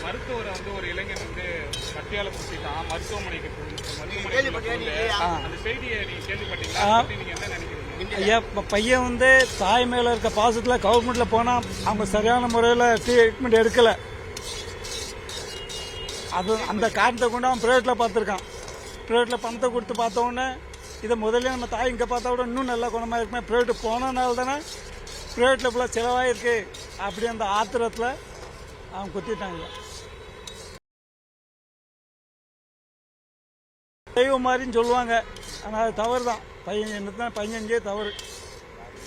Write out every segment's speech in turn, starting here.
மருத்துவரை வந்து ஒரு இளைஞன் வந்து கத்தியால குத்திட்டான், மருத்துவமனைக்கு அந்த செய்தியை நீங்க கேள்விப்பட்டீங்களா? நீங்க என்ன நினைக்கிறீங்க? ஐயா, பையன் வந்து தாய் மேல இருக்க பாசத்துல கவர்மெண்ட்ல போனா அவங்க சரியான முறையில் ட்ரீட்மெண்ட் எடுக்கல. அது அந்த காரணத்தை கொண்டு அவன் பிரைவேட்ல பார்த்துருக்கான். பிரைவேட்ல பணத்தை கொடுத்து பார்த்த உடனே இதை முதல்ல நம்ம தாய் இங்கே பார்த்தா கூட இன்னும் நல்லா குணமாக இருக்குமே, பிரைவேட்டு போனனால தானே பிரைவேட்டில் ஃபுல்லாக செலவாயிருக்கு. அப்படி அந்த ஆத்திரத்தில் அவன் குத்திட்டாங்க. தெய்வம் மாதிரின்னு சொல்லுவாங்க, ஆனால் அது தவறு தான். பையன் என்னத்தான் பையன்ஜே தவறு.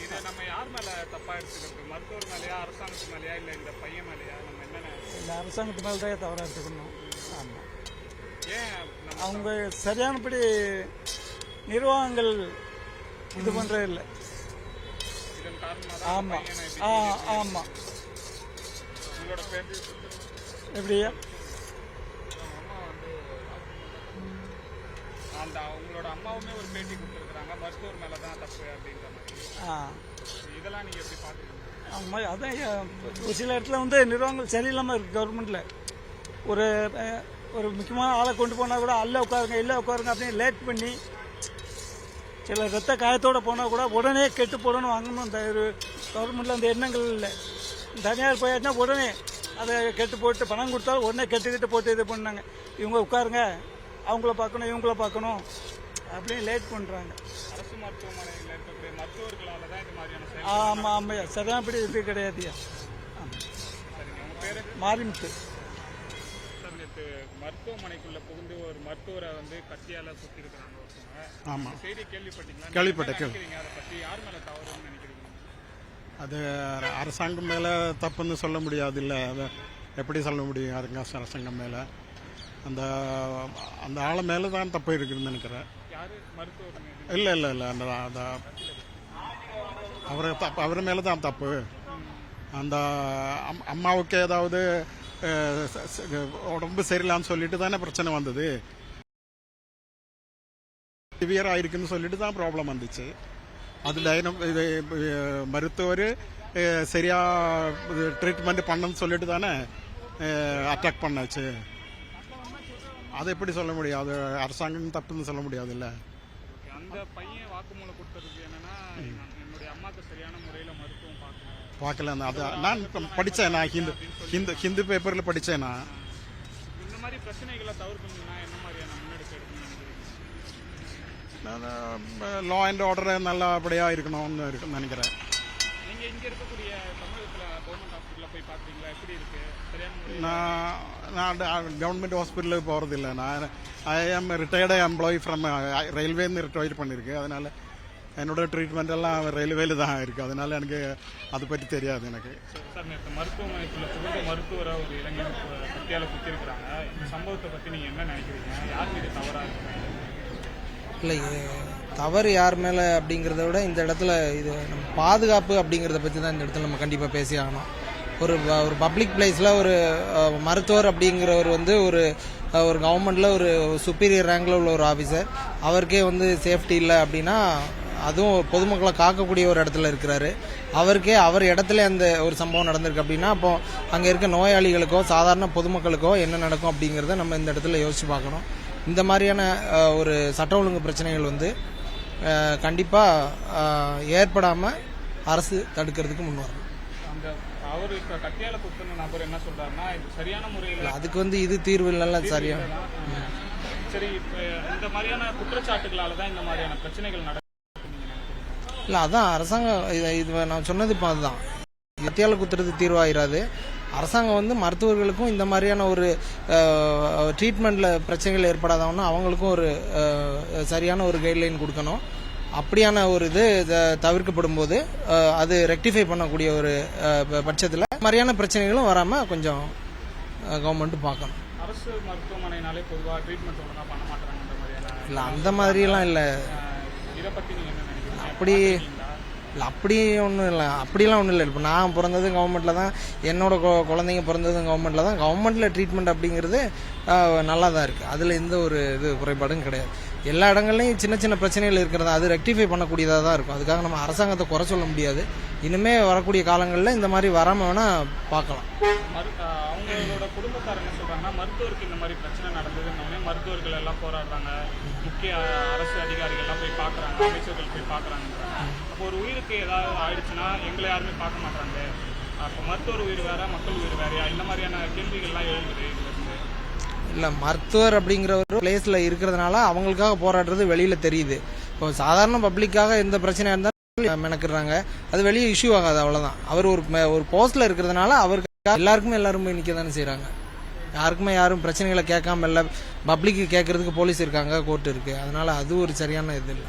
இதை நம்ம யார் மேலே தப்பாக எடுத்துக்கிறது? மருத்துவர் மேலேயா, அரசாங்கத்து மேலேயா, இல்லை இந்த பையன் மேலேயா? நம்ம என்னென்ன இந்த அரசாங்கத்து மேலே தான் தவறாக எடுத்துக்கணும். ஆமாம், ஏன் அவங்க சரியானபடி நிர்வாகங்கள் இது பண்ணுறது இல்லை. இதன் காரணமாக ஆமாம் ஆமாம். உங்களோட பேர் எப்படியா? அந்த உங்களோட அம்மாவுமே ஒரு பேட்டி கொடுத்துருக்குறாங்க, மருத்துவர் மேலே தான் தப்பு அப்படின்ற மாதிரி. இதெல்லாம் நீங்கள் எப்படி பார்க்குறீங்க? ஆமாம், அதான் ஒரு சில இடத்துல வந்து நிர்வாகங்கள் சரியில்லாமல் இருக்குது. கவர்மெண்ட்டில் ஒரு முக்கியமான ஆளை கொண்டு போனால் கூட அல்ல உட்காருங்க இல்லை உட்காருங்க அப்படின்னு லேட் பண்ணி, சில ரத்த காயத்தோடு போனால் கூட உடனே கெட்டு போடணும் வாங்கணும். அந்த ஒரு கவர்மெண்ட்டில் அந்த எண்ணங்கள் இல்லை. தனியார் போயாச்சுன்னா உடனே அதை கெட்டு போட்டு பணம் கொடுத்தாலும் உடனே கெட்டுக்கிட்டு போட்டு இது பண்ணாங்க. இவங்க உட்காருங்க, அவங்கள பார்க்கணும் இவங்கள பார்க்கணும் அப்படின்னு லேட் பண்ணுறாங்க. அரசு மருத்துவமனையில் இருக்கக்கூடிய மருத்துவர்களால் தான் இது மாதிரியான ஆமாம் ஆமாம், சரியானபடி இது கிடையாதுயா. சரிங்க, உங்கள் பேர்? மாரிமுத்து. சார், நேற்று மருத்துவமனைக்குள்ளே புகுந்து ஒரு மருத்துவரை வந்து கத்தியால் குத்திருக்கிறாங்க ஒருத்தவங்க. ஆமாம், செய்தி கேள்விப்பட்டீங்களா? கேள்விப்பட்டேன். அதை பற்றி யார் மேலே தவறுன்னு நினைக்கிறீங்க? அது அரசாங்கம் மேலே தப்புன்னு சொல்ல முடியாது. இல்லை, அதை எப்படி சொல்ல முடியும்? அரசாங்கம் மேலே அந்த அந்த ஆளை மேலே தான் தப்பு இருக்குதுன்னு நினைக்கிறேன். இல்லை இல்லை இல்லை, அந்த அவர் மேலே தான் தப்பு. அந்த அம்மாவுக்கு ஏதாவது உடம்பு சரியில்லான்னு சொல்லிட்டு தானே பிரச்சனை வந்தது. சிவியர் ஆயிருக்குன்னு சொல்லிட்டு தான் ப்ராப்ளம் வந்துச்சு. அது இது மருத்துவர் சரியா ட்ரீட்மெண்ட் பண்ணணும்னு சொல்லிட்டு தானே அட்டாக் பண்ணாச்சு. அதை எப்படி சொல்ல முடியாது? அரசாங்கம் தப்புன்னு சொல்ல முடியாது. இல்லை, அந்த பையன் வாக்குமூலம் கொடுத்ததுக்கு என்னன்னா, என்னுடைய அம்மாவுக்கு சரியான முறையில் மருத்துவம் பார்க்கல. அதை நான் படித்தேன், நான் ஹிந்து பேப்பரில் படித்தேன். நான் இந்த மாதிரி பிரச்சனைகளை தவிர்க்கணும்னா என்ன மாதிரியான முன்னெடுப்பு எடுக்கணும்? லா அண்ட் ஆர்டர் நல்லபடியாக இருக்கணும்னு நினைக்கிறேன். நீங்கள் இங்கே இருக்கக்கூடிய தமிழகத்தில் கவர்மெண்ட் ஹாஸ்பிட்டலில் போய் பார்க்குறீங்களா? எப்படி இருக்கு? நான் கவர்மெண்ட் ஹாஸ்பிட்டலுக்கு போகிறதில்லை. நான் ஐ ஆம் ரிட்டையர்டு எம்ப்ளாயி ஃப்ரம் ரயில்வேன்னு ரிட்டையர் பண்ணியிருக்கேன். அதனால் என்னோட ட்ரீட்மெண்ட் எல்லாம் ரயில்வேல தான் இருக்குது. அதனால் எனக்கு அதை பற்றி தெரியாது எனக்கு. சார், நேற்று மருத்துவமனைக்குள்ள புகுந்த மருத்துவரை ஒரு இளைஞர் கத்தியால் குத்திருக்கிறாங்க. இந்த சம்பவத்தை பற்றி நீங்கள் என்ன நினைக்கிறீங்க? யார் மீது தவறாக இருக்கு? இல்லை, தவறு யார் மேலே அப்படிங்கிறத விட இந்த இடத்துல இது நம்ம பாதுகாப்பு அப்படிங்கிறத பற்றி தான் இந்த இடத்துல நம்ம கண்டிப்பாக பேசி ஆகணும். ஒரு பப்ளிக் பிளேஸில் ஒரு மருத்துவர் அப்படிங்கிறவர் வந்து ஒரு கவர்மெண்ட்டில் ஒரு சுப்பீரியர் ரேங்கில் உள்ள ஒரு ஆஃபீஸர், அவருக்கே வந்து சேஃப்டி இல்லை அப்படின்னா, அதுவும் பொதுமக்களை காக்கக்கூடிய ஒரு இடத்துல இருக்கிறாரு, அவருக்கே அவர் இடத்துல அந்த ஒரு சம்பவம் நடந்திருக்கு அப்படின்னா, அப்போ அங்கே இருக்க நோயாளிகளுக்கோ சாதாரண பொதுமக்களுக்கோ என்ன நடக்கும் அப்படிங்கிறத நம்ம இந்த இடத்துல யோசிச்சு பார்க்கணும். இந்த மாதிரியான ஒரு சட்ட ஒழுங்கு பிரச்சனைகள் வந்து கண்டிப்பாக ஏற்படாமல் அரசு தடுக்கிறதுக்கு முன்வரணும். அவரு கத்தியால குத்துன நபர் என்ன சொல்றாருன்னா, சரியான முறையில் அதுக்கு வந்து இது தீர்வு இல்லைல்ல. சரியா? சரி, இந்த மாதிரியான குற்றச்சாட்டுகளால தான் இந்த மாதிரியான பிரச்சனைகள் நடக்கும். இல்லை, அதான் அரசாங்கம் இது நான் சொன்னது இப்போ அதுதான். கத்தியால குத்துறது தீர்வாயிராது. அரசாங்கம் வந்து மருத்துவர்களுக்கும் இந்த மாதிரியான ஒரு ட்ரீட்மெண்ட்டில் பிரச்சனைகள் ஏற்படாதவன்னா அவங்களுக்கும் ஒரு சரியான ஒரு கைட்லைன் கொடுக்கணும். அப்படியான ஒரு இது தவிர்க்கப்படும் போது அது ரெக்டிஃபை பண்ணக்கூடிய ஒரு பட்சத்தில் மாதிரியான பிரச்சனைகளும் வராமல் கொஞ்சம் கவர்மெண்ட் பார்க்கணும். அரசு மருத்துவமனைனாலே பொதுவாக ட்ரீட்மெண்ட் ஒழுங்காக பண்ண மாட்டாங்க. இல்லை, அந்த மாதிரியெல்லாம் இல்லை. இதை பற்றி நீங்கள் என்ன நினைக்கிறீங்க? அப்படி இல்லை, அப்படி ஒன்றும் இல்லை, அப்படிலாம் ஒன்றும் இல்லை. இப்போ நான் பிறந்ததும் கவர்மெண்ட்டில் தான், என்னோட குழந்தைங்க பிறந்ததும் கவர்மெண்ட்டில் தான். கவர்மெண்ட்டில் ட்ரீட்மெண்ட் அப்படிங்கிறது நல்லா தான் இருக்குது. அதில் எந்த ஒரு இது குறைபாடும் கிடையாது. எல்லா இடங்கள்லையும் சின்ன சின்ன பிரச்சனைகள் இருக்கிறதா, அது ரெக்டிஃபை பண்ணக்கூடியதாக தான் இருக்கும். அதுக்காக நம்ம அரசாங்கத்தை குறை சொல்ல முடியாது. இனிமே வரக்கூடிய காலங்களில் இந்த மாதிரி வராமல் வேணால் பார்க்கலாம். அவங்களோட குடும்பத்தார் என்ன சொல்றாங்கன்னா, மருத்துவருக்கு இந்த மாதிரி பிரச்சனை நடந்ததுன்னு மருத்துவர்கள் எல்லாம் போராடுறாங்க, முக்கிய அரசு அதிகாரிகள்லாம் போய் பார்க்குறாங்க, அமைச்சர்கள் போய் பார்க்குறாங்கன்றாங்க. அப்போ ஒரு உயிருக்கு ஏதாவது ஆயிடுச்சுன்னா எங்களை யாருமே பார்க்க மாட்டாங்க. அப்போ மருத்துவர் உயிர் வேற, மக்கள் உயிர் வேறையா, இந்த மாதிரியான கேள்விகள்லாம் எழுதுது. இல்லை, மருத்துவர் அப்படிங்கிற ஒரு பிளேஸில் இருக்கிறதுனால அவங்களுக்காக போராடுறது வெளியில் தெரியுது. இப்போ சாதாரண பப்ளிக்காக எந்த பிரச்சனையாக இருந்தாலும் மெனக்கிடுறாங்க, அது வெளியே இஷ்யூ ஆகாது, அவ்வளோதான். அவர் ஒரு போஸ்ட்டில் இருக்கிறதுனால அவருக்கு எல்லாரும் போய் நிற்க தானே செய்கிறாங்க. யாருக்குமே யாரும் பிரச்சனைகளை கேட்காம இல்லை, பப்ளிக்கு கேட்கறதுக்கு போலீஸ் இருக்காங்க, கோர்ட் இருக்குது. அதனால அது ஒரு சரியான இது இல்லை.